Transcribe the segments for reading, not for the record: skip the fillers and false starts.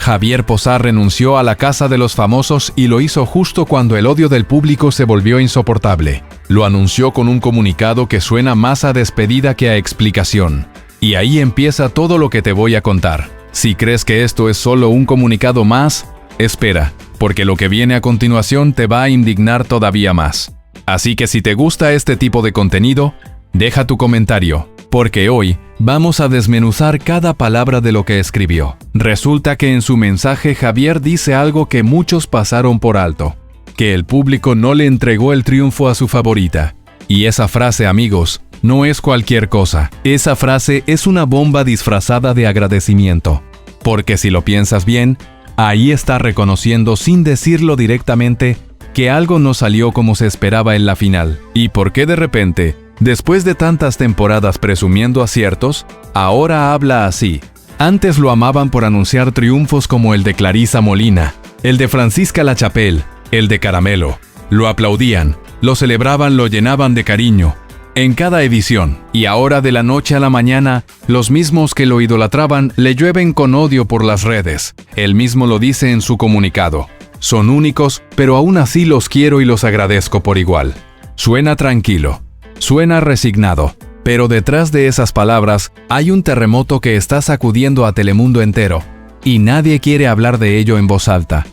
Javier Posá renunció a la Casa de los Famosos y lo hizo justo cuando el odio del público se volvió insoportable. Lo anunció con un comunicado que suena más a despedida que a explicación. Y ahí empieza todo lo que te voy a contar. Si crees que esto es solo un comunicado más, espera, porque lo que viene a continuación te va a indignar todavía más. Así que si te gusta este tipo de contenido, deja tu comentario, porque hoy vamos a desmenuzar cada palabra de lo que escribió. Resulta que en su mensaje Javier dice algo que muchos pasaron por alto, que el público no le entregó el triunfo a su favorita. Y esa frase, amigos, no es cualquier cosa. Esa frase es una bomba disfrazada de agradecimiento. Porque si lo piensas bien, ahí está reconociendo sin decirlo directamente que algo no salió como se esperaba en la final. ¿Y por qué de repente, después de tantas temporadas presumiendo aciertos, ahora habla así? Antes lo amaban por anunciar triunfos como el de Clarisa Molina, el de Francisca Lachapelle, el de Caramelo. Lo aplaudían, lo celebraban, lo llenaban de cariño en cada edición. Y ahora de la noche a la mañana, los mismos que lo idolatraban le llueven con odio por las redes. Él mismo lo dice en su comunicado. Son únicos, pero aún así los quiero y los agradezco por igual. Suena tranquilo, suena resignado, pero detrás de esas palabras hay un terremoto que está sacudiendo a Telemundo entero, y nadie quiere hablar de ello en voz alta.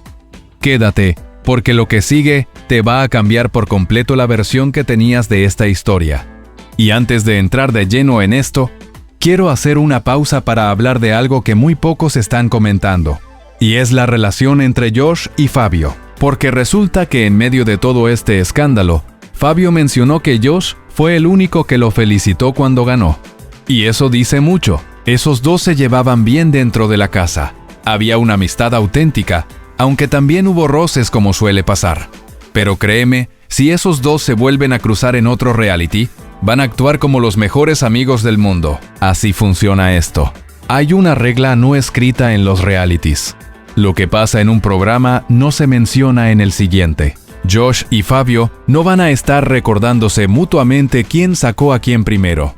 Quédate, porque lo que sigue te va a cambiar por completo la versión que tenías de esta historia. Y antes de entrar de lleno en esto, quiero hacer una pausa para hablar de algo que muy pocos están comentando, y es la relación entre Josh y Fabio, porque resulta que en medio de todo este escándalo, Fabio mencionó que Josh fue el único que lo felicitó cuando ganó. Y eso dice mucho. Esos dos se llevaban bien dentro de la casa. Había una amistad auténtica, aunque también hubo roces como suele pasar. Pero créeme, si esos dos se vuelven a cruzar en otro reality, van a actuar como los mejores amigos del mundo. Así funciona esto. Hay una regla no escrita en los realities. Lo que pasa en un programa no se menciona en el siguiente. Josh y Fabio no van a estar recordándose mutuamente quién sacó a quién primero.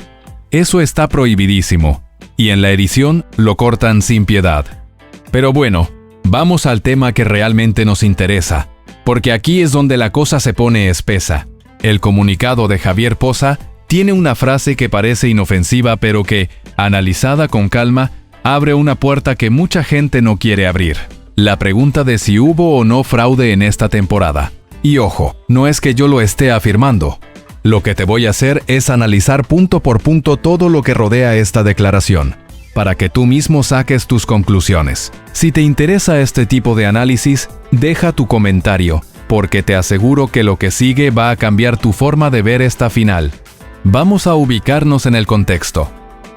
Eso está prohibidísimo, y en la edición lo cortan sin piedad. Pero bueno, vamos al tema que realmente nos interesa, porque aquí es donde la cosa se pone espesa. El comunicado de Javier Posá tiene una frase que parece inofensiva, pero que, analizada con calma, abre una puerta que mucha gente no quiere abrir. La pregunta de si hubo o no fraude en esta temporada. Y ojo, no es que yo lo esté afirmando. Lo que te voy a hacer es analizar punto por punto todo lo que rodea esta declaración, para que tú mismo saques tus conclusiones. Si te interesa este tipo de análisis, deja tu comentario, porque te aseguro que lo que sigue va a cambiar tu forma de ver esta final. Vamos a ubicarnos en el contexto.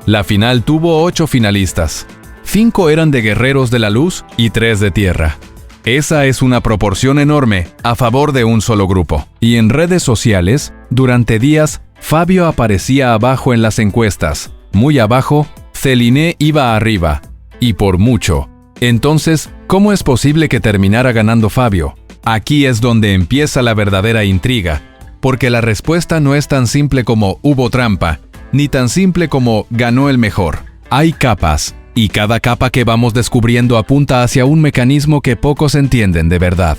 La final tuvo 8 finalistas. 5 eran de Guerreros de la Luz y 3 de Tierra. Esa es una proporción enorme a favor de un solo grupo. Y en redes sociales, durante días, Fabio aparecía abajo en las encuestas. Muy abajo, Celine iba arriba. Y por mucho. Entonces, ¿cómo es posible que terminara ganando Fabio? Aquí es donde empieza la verdadera intriga. Porque la respuesta no es tan simple como hubo trampa, ni tan simple como ganó el mejor. Hay capas. Y cada capa que vamos descubriendo apunta hacia un mecanismo que pocos entienden de verdad.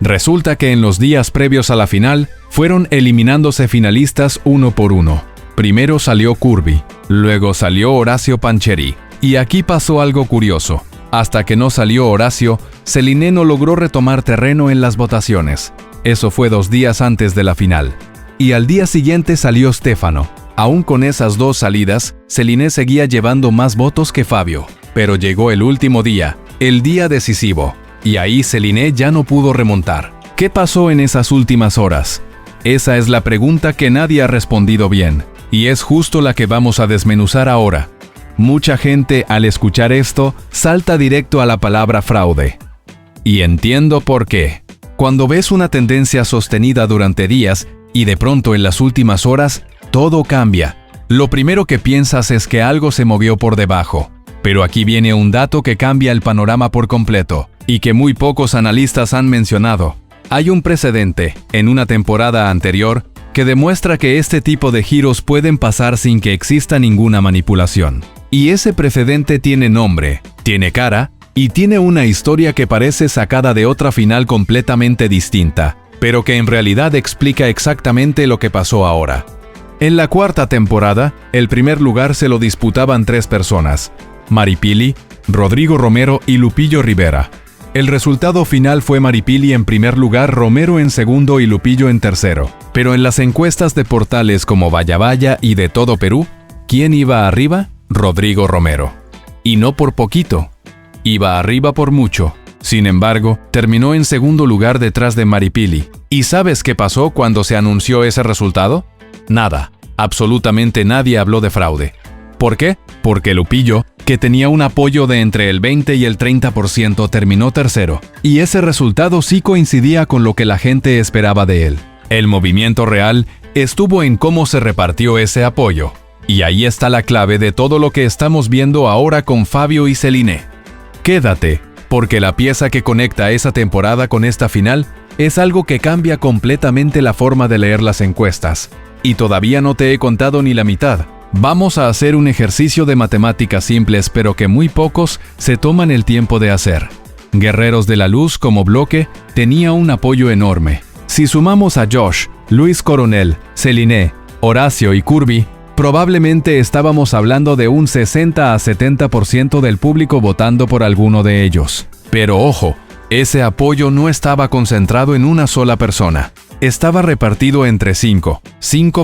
Resulta que en los días previos a la final, fueron eliminándose finalistas uno por uno. Primero salió Curvy, luego salió Horacio Pancheri. Y aquí pasó algo curioso. Hasta que no salió Horacio, Celine no logró retomar terreno en las votaciones. Eso fue 2 días antes de la final. Y al día siguiente salió Stefano. Aún con esas 2 salidas, Celine seguía llevando más votos que Fabio. Pero llegó el último día, el día decisivo, y ahí Celine ya no pudo remontar. ¿Qué pasó en esas últimas horas? Esa es la pregunta que nadie ha respondido bien, y es justo la que vamos a desmenuzar ahora. Mucha gente, al escuchar esto, salta directo a la palabra fraude. Y entiendo por qué. Cuando ves una tendencia sostenida durante días, y de pronto en las últimas horas, todo cambia. Lo primero que piensas es que algo se movió por debajo. Pero aquí viene un dato que cambia el panorama por completo, y que muy pocos analistas han mencionado. Hay un precedente, en una temporada anterior, que demuestra que este tipo de giros pueden pasar sin que exista ninguna manipulación. Y ese precedente tiene nombre, tiene cara, y tiene una historia que parece sacada de otra final completamente distinta, pero que en realidad explica exactamente lo que pasó ahora. En la cuarta temporada, el primer lugar se lo disputaban 3 personas: Maripili, Rodrigo Romero y Lupillo Rivera. El resultado final fue Maripili en primer lugar, Romero en segundo y Lupillo en tercero. Pero en las encuestas de portales como Vaya Vaya y de Todo Perú, ¿quién iba arriba? Rodrigo Romero. Y no por poquito. Iba arriba por mucho. Sin embargo, terminó en segundo lugar detrás de Maripili. ¿Y sabes qué pasó cuando se anunció ese resultado? Nada. Absolutamente nadie habló de fraude. ¿Por qué? Porque Lupillo, que tenía un apoyo de entre el 20 y el 30%, terminó tercero. Y ese resultado sí coincidía con lo que la gente esperaba de él. El movimiento real estuvo en cómo se repartió ese apoyo. Y ahí está la clave de todo lo que estamos viendo ahora con Fabio y Celine. Quédate, porque la pieza que conecta esa temporada con esta final es algo que cambia completamente la forma de leer las encuestas. Y todavía no te he contado ni la mitad. Vamos a hacer un ejercicio de matemáticas simples, pero que muy pocos se toman el tiempo de hacer. Guerreros de la Luz como bloque tenía un apoyo enorme. Si sumamos a Josh, Luis Coronel, Celine, Horacio y Curvy, probablemente estábamos hablando de un 60 a 70% del público votando por alguno de ellos. Pero ojo, ese apoyo no estaba concentrado en una sola persona. Estaba repartido entre 5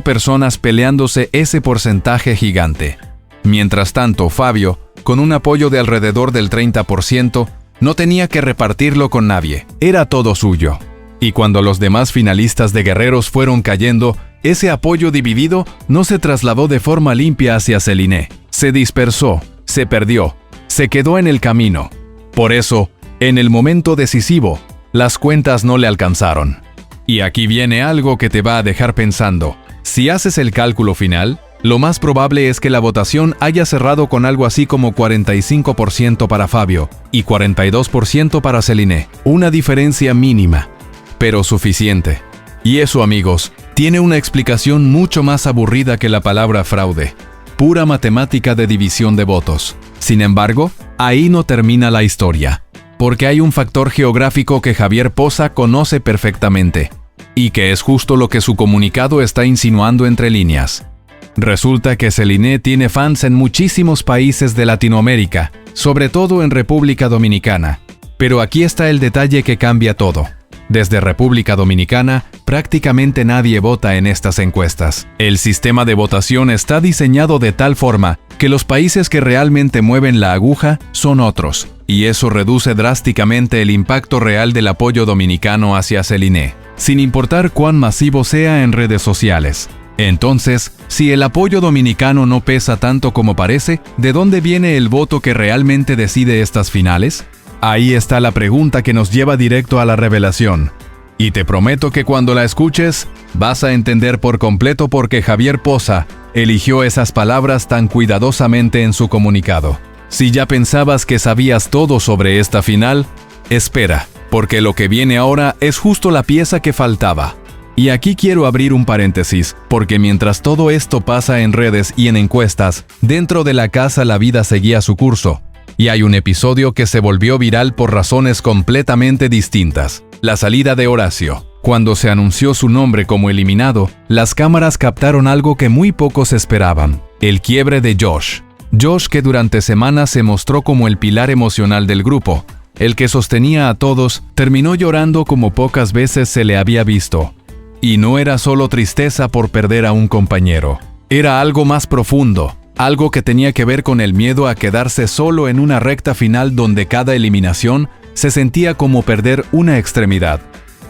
personas peleándose ese porcentaje gigante. Mientras tanto, Fabio, con un apoyo de alrededor del 30%, no tenía que repartirlo con nadie. Era todo suyo. Y cuando los demás finalistas de Guerreros fueron cayendo, ese apoyo dividido no se trasladó de forma limpia hacia Celine. Se dispersó, se perdió, se quedó en el camino. Por eso, en el momento decisivo, las cuentas no le alcanzaron. Y aquí viene algo que te va a dejar pensando. Si haces el cálculo final, lo más probable es que la votación haya cerrado con algo así como 45% para Fabio y 42% para Celine. Una diferencia mínima, pero suficiente. Y eso, amigos, tiene una explicación mucho más aburrida que la palabra fraude. Pura matemática de división de votos. Sin embargo, ahí no termina la historia. Porque hay un factor geográfico que Javier Poza conoce perfectamente, y que es justo lo que su comunicado está insinuando entre líneas. Resulta que Celine tiene fans en muchísimos países de Latinoamérica, sobre todo en República Dominicana. Pero aquí está el detalle que cambia todo. Desde República Dominicana, prácticamente nadie vota en estas encuestas. El sistema de votación está diseñado de tal forma que los países que realmente mueven la aguja son otros, y eso reduce drásticamente el impacto real del apoyo dominicano hacia Celine, sin importar cuán masivo sea en redes sociales. Entonces, si el apoyo dominicano no pesa tanto como parece, ¿de dónde viene el voto que realmente decide estas finales? Ahí está la pregunta que nos lleva directo a la revelación. Y te prometo que cuando la escuches, vas a entender por completo por qué Javier Poza eligió esas palabras tan cuidadosamente en su comunicado. Si ya pensabas que sabías todo sobre esta final, espera, porque lo que viene ahora es justo la pieza que faltaba. Y aquí quiero abrir un paréntesis, porque mientras todo esto pasa en redes y en encuestas, dentro de la casa la vida seguía su curso. Y hay un episodio que se volvió viral por razones completamente distintas. La salida de Horacio. Cuando se anunció su nombre como eliminado, las cámaras captaron algo que muy pocos esperaban: el quiebre de Josh. Josh, que durante semanas se mostró como el pilar emocional del grupo, el que sostenía a todos, terminó llorando como pocas veces se le había visto. Y no era solo tristeza por perder a un compañero. Era algo más profundo. Algo que tenía que ver con el miedo a quedarse solo en una recta final donde cada eliminación se sentía como perder una extremidad.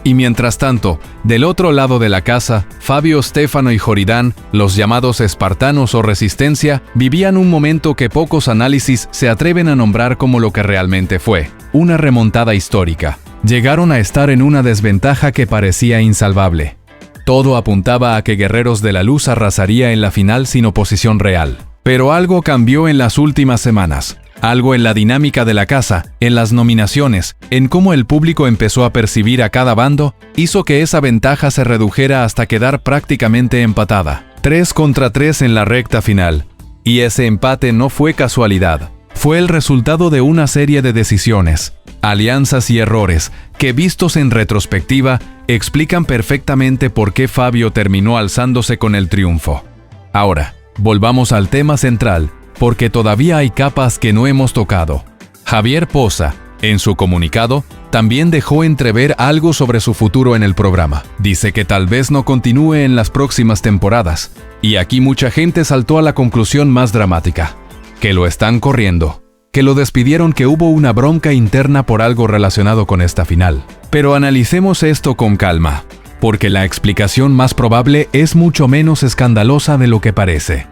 Y mientras tanto, del otro lado de la casa, Fabio, Stefano y Joridán, los llamados espartanos o resistencia, vivían un momento que pocos análisis se atreven a nombrar como lo que realmente fue: una remontada histórica. Llegaron a estar en una desventaja que parecía insalvable. Todo apuntaba a que Guerreros de la Luz arrasaría en la final sin oposición real. Pero algo cambió en las últimas semanas. Algo en la dinámica de la casa, en las nominaciones, en cómo el público empezó a percibir a cada bando, hizo que esa ventaja se redujera hasta quedar prácticamente empatada. 3 contra 3 en la recta final. Y ese empate no fue casualidad. fue el resultado de una serie de decisiones, alianzas y errores que, vistos en retrospectiva, explican perfectamente por qué Fabio terminó alzándose con el triunfo. Ahora, volvamos al tema central, porque todavía hay capas que no hemos tocado. Javier Poza, en su comunicado, también dejó entrever algo sobre su futuro en el programa. Dice que tal vez no continúe en las próximas temporadas. Y aquí mucha gente saltó a la conclusión más dramática: que lo están corriendo, que lo despidieron, que hubo una bronca interna por algo relacionado con esta final. Pero analicemos esto con calma, porque la explicación más probable es mucho menos escandalosa de lo que parece.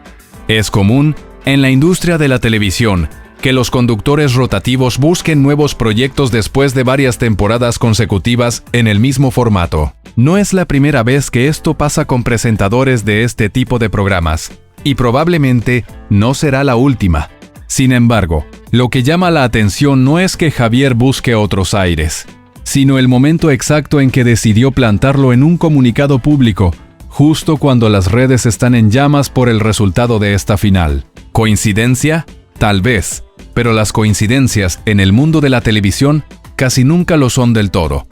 Es común, en la industria de la televisión, que los conductores rotativos busquen nuevos proyectos después de varias temporadas consecutivas en el mismo formato. No es la primera vez que esto pasa con presentadores de este tipo de programas, y probablemente no será la última. Sin embargo, lo que llama la atención no es que Javier busque otros aires, sino el momento exacto en que decidió plantarlo en un comunicado público, justo cuando las redes están en llamas por el resultado de esta final. ¿Coincidencia? Tal vez, pero las coincidencias en el mundo de la televisión casi nunca lo son del todo.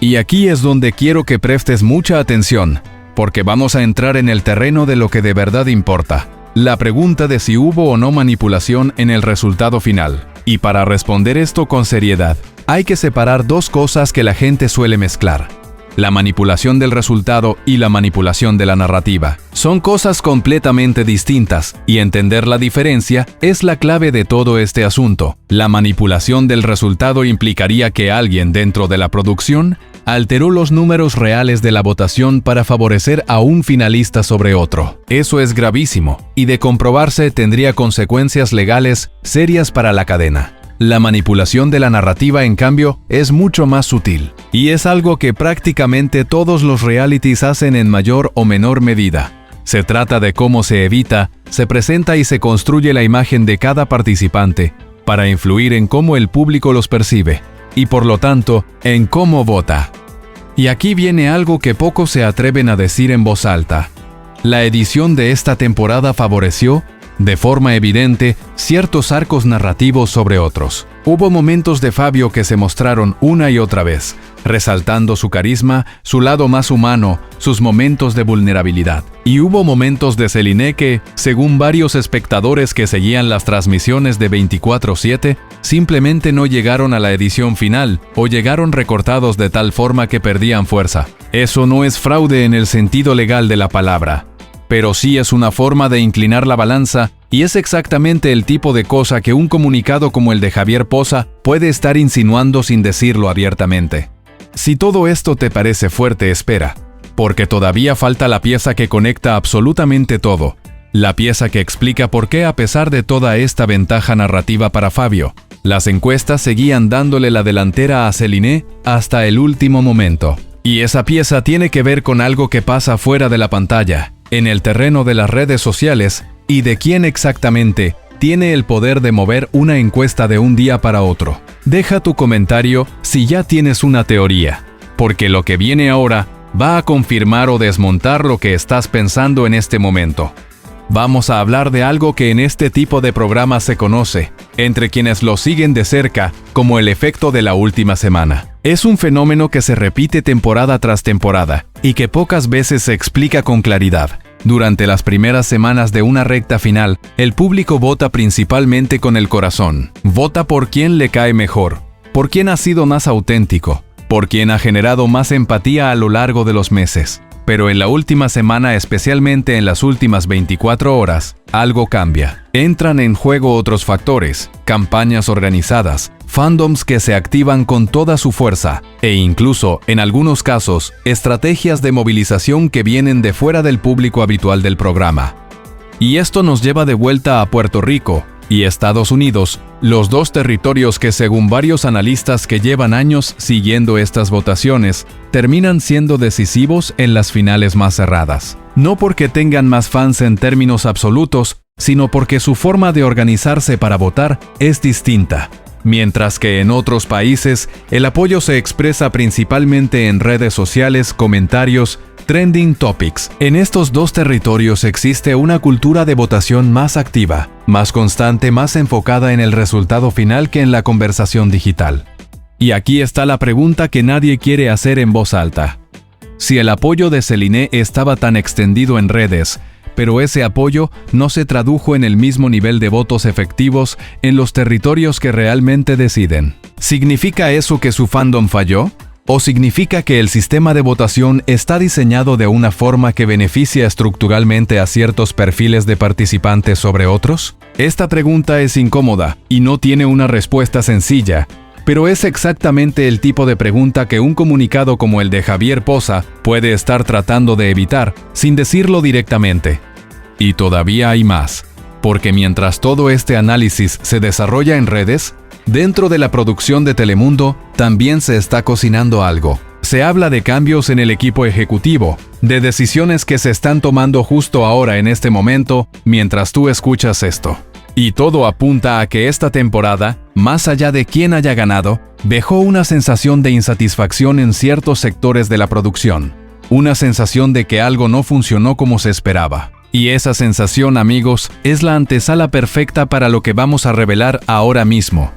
Y aquí es donde quiero que prestes mucha atención, porque vamos a entrar en el terreno de lo que de verdad importa, la pregunta de si hubo o no manipulación en el resultado final. Y para responder esto con seriedad, hay que separar dos cosas que la gente suele mezclar: la manipulación del resultado y la manipulación de la narrativa. Son cosas completamente distintas, y entender la diferencia es la clave de todo este asunto. La manipulación del resultado implicaría que alguien dentro de la producción alteró los números reales de la votación para favorecer a un finalista sobre otro. Eso es gravísimo, y de comprobarse tendría consecuencias legales serias para la cadena. La manipulación de la narrativa, en cambio, es mucho más sutil, y es algo que prácticamente todos los realities hacen en mayor o menor medida. Se trata de cómo se evita, se presenta y se construye la imagen de cada participante para influir en cómo el público los percibe, y por lo tanto, en cómo vota. Y aquí viene algo que pocos se atreven a decir en voz alta. La edición de esta temporada favoreció, de forma evidente, ciertos arcos narrativos sobre otros. Hubo momentos de Fabio que se mostraron una y otra vez, resaltando su carisma, su lado más humano, sus momentos de vulnerabilidad. Y hubo momentos de Celine que, según varios espectadores que seguían las transmisiones de 24/7, simplemente no llegaron a la edición final o llegaron recortados de tal forma que perdían fuerza. Eso no es fraude en el sentido legal de la palabra, pero sí es una forma de inclinar la balanza, y es exactamente el tipo de cosa que un comunicado como el de Javier Poza puede estar insinuando sin decirlo abiertamente. Si todo esto te parece fuerte, espera, porque todavía falta la pieza que conecta absolutamente todo, la pieza que explica por qué, a pesar de toda esta ventaja narrativa para Fabio, las encuestas seguían dándole la delantera a Celine hasta el último momento. Y esa pieza tiene que ver con algo que pasa fuera de la pantalla, en el terreno de las redes sociales, y de quién exactamente tiene el poder de mover una encuesta de un día para otro. Deja tu comentario si ya tienes una teoría, porque lo que viene ahora va a confirmar o desmontar lo que estás pensando en este momento. Vamos a hablar de algo que en este tipo de programas se conoce, entre quienes lo siguen de cerca, como el efecto de la última semana. Es un fenómeno que se repite temporada tras temporada, y que pocas veces se explica con claridad. Durante las primeras semanas de una recta final, el público vota principalmente con el corazón. Vota por quien le cae mejor, por quien ha sido más auténtico, por quien ha generado más empatía a lo largo de los meses. Pero en la última semana, especialmente en las últimas 24 horas, algo cambia. Entran en juego otros factores, campañas organizadas, fandoms que se activan con toda su fuerza, e incluso, en algunos casos, estrategias de movilización que vienen de fuera del público habitual del programa. Y esto nos lleva de vuelta a Puerto Rico y Estados Unidos, los dos territorios que, según varios analistas que llevan años siguiendo estas votaciones, terminan siendo decisivos en las finales más cerradas. No porque tengan más fans en términos absolutos, sino porque su forma de organizarse para votar es distinta. Mientras que en otros países, el apoyo se expresa principalmente en redes sociales, comentarios, Trending Topics. En estos dos territorios existe una cultura de votación más activa, más constante, más enfocada en el resultado final que en la conversación digital. Y aquí está la pregunta que nadie quiere hacer en voz alta. Si el apoyo de Celine estaba tan extendido en redes, pero ese apoyo no se tradujo en el mismo nivel de votos efectivos en los territorios que realmente deciden, ¿significa eso que su fandom falló? ¿O significa que el sistema de votación está diseñado de una forma que beneficia estructuralmente a ciertos perfiles de participantes sobre otros? Esta pregunta es incómoda y no tiene una respuesta sencilla, pero es exactamente el tipo de pregunta que un comunicado como el de Javier Poza puede estar tratando de evitar, sin decirlo directamente. Y todavía hay más, porque mientras todo este análisis se desarrolla en redes, dentro de la producción de Telemundo también se está cocinando algo. Se habla de cambios en el equipo ejecutivo, de decisiones que se están tomando justo ahora en este momento, mientras tú escuchas esto. Y todo apunta a que esta temporada, más allá de quién haya ganado, dejó una sensación de insatisfacción en ciertos sectores de la producción. Una sensación de que algo no funcionó como se esperaba. Y esa sensación, amigos, es la antesala perfecta para lo que vamos a revelar ahora mismo.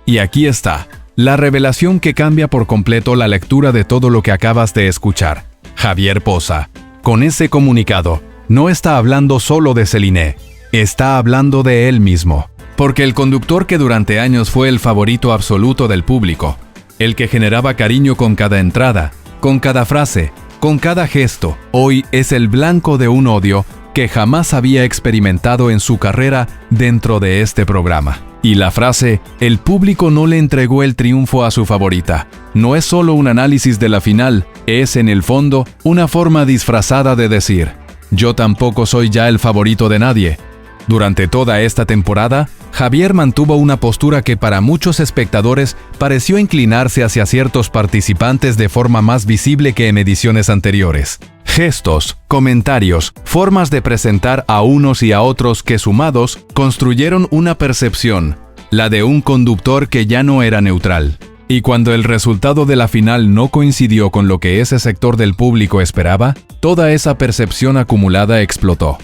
Y aquí está, la revelación que cambia por completo la lectura de todo lo que acabas de escuchar. Javier Poza, con ese comunicado, no está hablando solo de Celine, está hablando de él mismo. Porque el conductor que durante años fue el favorito absoluto del público, el que generaba cariño con cada entrada, con cada frase, con cada gesto, hoy es el blanco de un odio que jamás había experimentado en su carrera dentro de este programa. Y la frase, el público no le entregó el triunfo a su favorita, no es solo un análisis de la final, es en el fondo una forma disfrazada de decir, yo tampoco soy ya el favorito de nadie. Durante toda esta temporada, Javier mantuvo una postura que para muchos espectadores pareció inclinarse hacia ciertos participantes de forma más visible que en ediciones anteriores. Gestos, comentarios, formas de presentar a unos y a otros que sumados construyeron una percepción, la de un conductor que ya no era neutral. Y cuando el resultado de la final no coincidió con lo que ese sector del público esperaba, toda esa percepción acumulada explotó.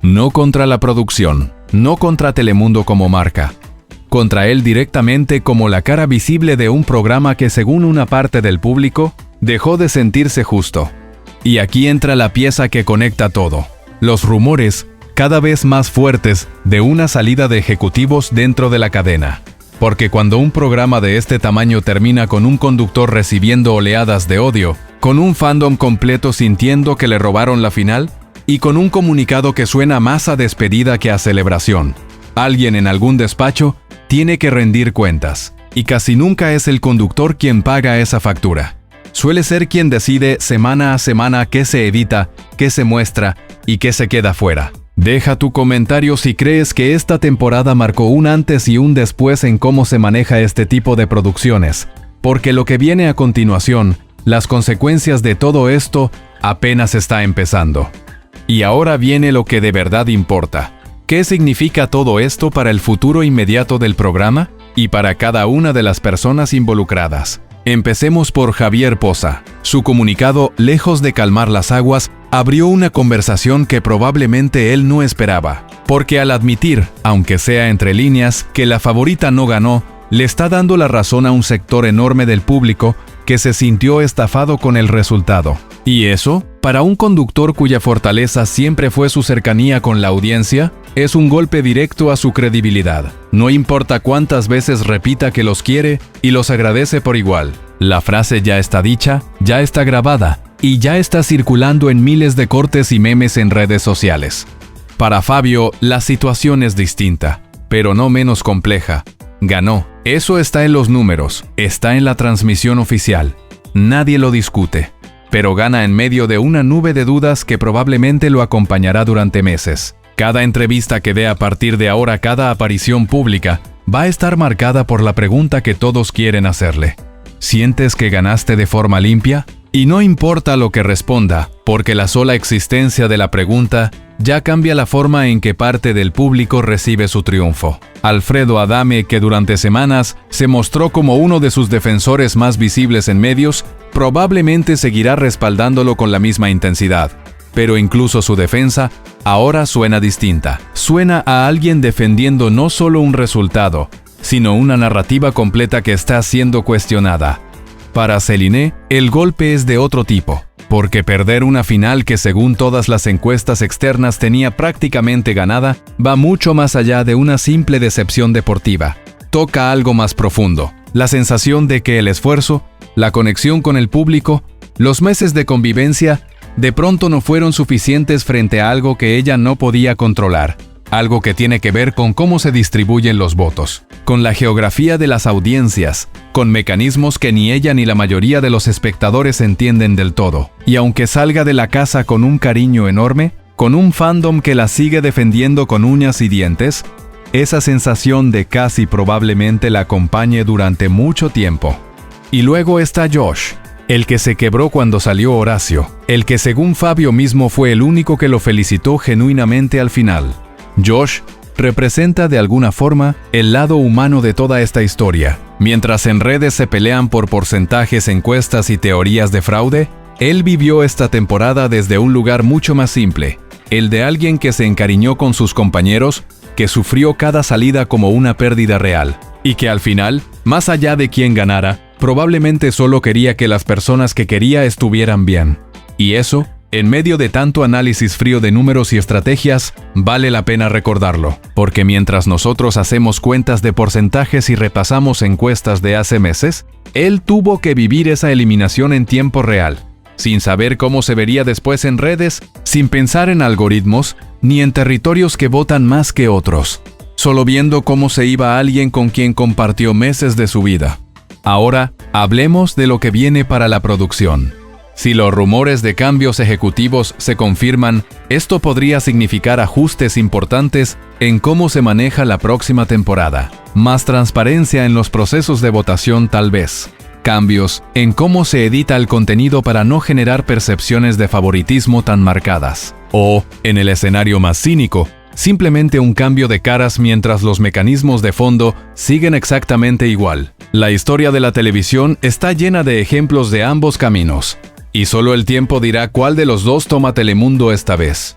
No contra la producción, no contra Telemundo como marca, contra él directamente como la cara visible de un programa que según una parte del público, dejó de sentirse justo. Y aquí entra la pieza que conecta todo. Los rumores, cada vez más fuertes, de una salida de ejecutivos dentro de la cadena. Porque cuando un programa de este tamaño termina con un conductor recibiendo oleadas de odio, con un fandom completo sintiendo que le robaron la final, y con un comunicado que suena más a despedida que a celebración, alguien en algún despacho tiene que rendir cuentas. Y casi nunca es el conductor quien paga esa factura. Suele ser quien decide semana a semana qué se edita, qué se muestra y qué se queda fuera. Deja tu comentario si crees que esta temporada marcó un antes y un después en cómo se maneja este tipo de producciones, porque lo que viene a continuación, las consecuencias de todo esto, apenas está empezando. Y ahora viene lo que de verdad importa. ¿Qué significa todo esto para el futuro inmediato del programa y para cada una de las personas involucradas? Empecemos por Javier Poza. Su comunicado, lejos de calmar las aguas, abrió una conversación que probablemente él no esperaba. Porque al admitir, aunque sea entre líneas, que la favorita no ganó, le está dando la razón a un sector enorme del público que se sintió estafado con el resultado. ¿Y eso? Para un conductor cuya fortaleza siempre fue su cercanía con la audiencia, es un golpe directo a su credibilidad. No importa cuántas veces repita que los quiere y los agradece por igual. La frase ya está dicha, ya está grabada y ya está circulando en miles de cortes y memes en redes sociales. Para Fabio, la situación es distinta, pero no menos compleja. Ganó. Eso está en los números, está en la transmisión oficial. Nadie lo discute. Pero gana en medio de una nube de dudas que probablemente lo acompañará durante meses. Cada entrevista que dé a partir de ahora, cada aparición pública, va a estar marcada por la pregunta que todos quieren hacerle. ¿Sientes que ganaste de forma limpia? Y no importa lo que responda, porque la sola existencia de la pregunta ya cambia la forma en que parte del público recibe su triunfo. Alfredo Adame, que durante semanas se mostró como uno de sus defensores más visibles en medios, probablemente seguirá respaldándolo con la misma intensidad. Pero incluso su defensa ahora suena distinta. Suena a alguien defendiendo no solo un resultado, sino una narrativa completa que está siendo cuestionada. Para Céline, el golpe es de otro tipo, porque perder una final que según todas las encuestas externas tenía prácticamente ganada, va mucho más allá de una simple decepción deportiva. Toca algo más profundo, la sensación de que el esfuerzo, la conexión con el público, los meses de convivencia, de pronto no fueron suficientes frente a algo que ella no podía controlar. Algo que tiene que ver con cómo se distribuyen los votos, con la geografía de las audiencias, con mecanismos que ni ella ni la mayoría de los espectadores entienden del todo. Y aunque salga de la casa con un cariño enorme, con un fandom que la sigue defendiendo con uñas y dientes, esa sensación de casi probablemente la acompañe durante mucho tiempo. Y luego está Josh, el que se quebró cuando salió Horacio, el que según Fabio mismo fue el único que lo felicitó genuinamente al final. Josh representa de alguna forma el lado humano de toda esta historia. Mientras en redes se pelean por porcentajes, encuestas y teorías de fraude, él vivió esta temporada desde un lugar mucho más simple, el de alguien que se encariñó con sus compañeros, que sufrió cada salida como una pérdida real, y que al final, más allá de quién ganara, probablemente solo quería que las personas que quería estuvieran bien. Y eso, en medio de tanto análisis frío de números y estrategias, vale la pena recordarlo, porque mientras nosotros hacemos cuentas de porcentajes y repasamos encuestas de hace meses, él tuvo que vivir esa eliminación en tiempo real, sin saber cómo se vería después en redes, sin pensar en algoritmos, ni en territorios que votan más que otros, solo viendo cómo se iba alguien con quien compartió meses de su vida. Ahora, hablemos de lo que viene para la producción. Si los rumores de cambios ejecutivos se confirman, esto podría significar ajustes importantes en cómo se maneja la próxima temporada. Más transparencia en los procesos de votación tal vez. Cambios en cómo se edita el contenido para no generar percepciones de favoritismo tan marcadas. O, en el escenario más cínico, simplemente un cambio de caras mientras los mecanismos de fondo siguen exactamente igual. La historia de la televisión está llena de ejemplos de ambos caminos. Y solo el tiempo dirá cuál de los dos toma Telemundo esta vez.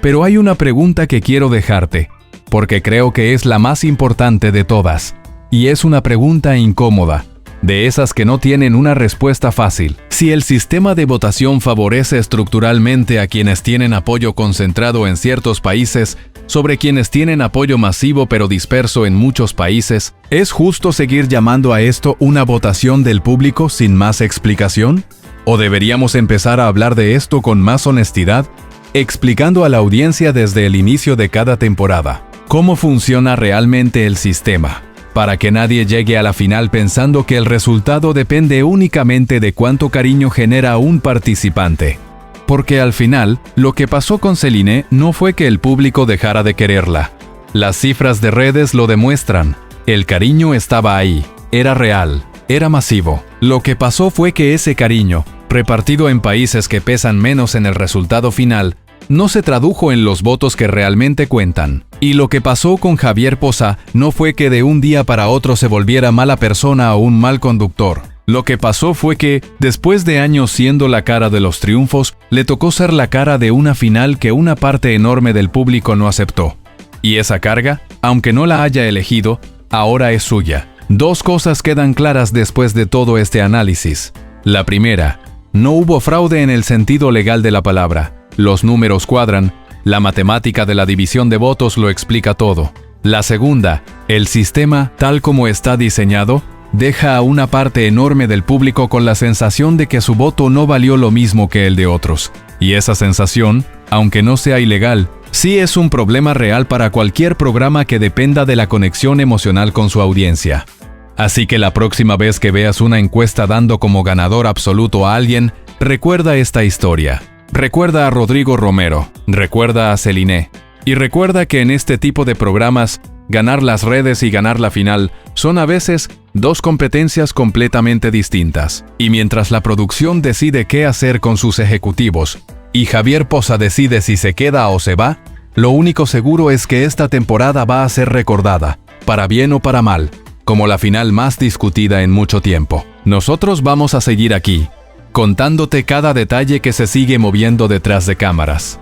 Pero hay una pregunta que quiero dejarte, porque creo que es la más importante de todas, y es una pregunta incómoda, de esas que no tienen una respuesta fácil. Si el sistema de votación favorece estructuralmente a quienes tienen apoyo concentrado en ciertos países sobre quienes tienen apoyo masivo pero disperso en muchos países, ¿es justo seguir llamando a esto una votación del público sin más explicación? ¿O deberíamos empezar a hablar de esto con más honestidad, explicando a la audiencia desde el inicio de cada temporada cómo funciona realmente el sistema, para que nadie llegue a la final pensando que el resultado depende únicamente de cuánto cariño genera un participante? Porque al final, lo que pasó con Céline no fue que el público dejara de quererla. Las cifras de redes lo demuestran. El cariño estaba ahí, era real. Era masivo. Lo que pasó fue que ese cariño, repartido en países que pesan menos en el resultado final, no se tradujo en los votos que realmente cuentan. Y lo que pasó con Javier Poza no fue que de un día para otro se volviera mala persona o un mal conductor. Lo que pasó fue que, después de años siendo la cara de los triunfos, le tocó ser la cara de una final que una parte enorme del público no aceptó. Y esa carga, aunque no la haya elegido, ahora es suya. Dos cosas quedan claras después de todo este análisis. La primera, no hubo fraude en el sentido legal de la palabra. Los números cuadran, la matemática de la división de votos lo explica todo. La segunda, el sistema, tal como está diseñado, deja a una parte enorme del público con la sensación de que su voto no valió lo mismo que el de otros. Y esa sensación, aunque no sea ilegal, sí es un problema real para cualquier programa que dependa de la conexión emocional con su audiencia. Así que la próxima vez que veas una encuesta dando como ganador absoluto a alguien, recuerda esta historia. Recuerda a Rodrigo Romero, recuerda a Céline. Y recuerda que en este tipo de programas, ganar las redes y ganar la final son a veces dos competencias completamente distintas. Y mientras la producción decide qué hacer con sus ejecutivos, y Javier Poza decide si se queda o se va, lo único seguro es que esta temporada va a ser recordada, para bien o para mal, como la final más discutida en mucho tiempo. Nosotros vamos a seguir aquí, contándote cada detalle que se sigue moviendo detrás de cámaras.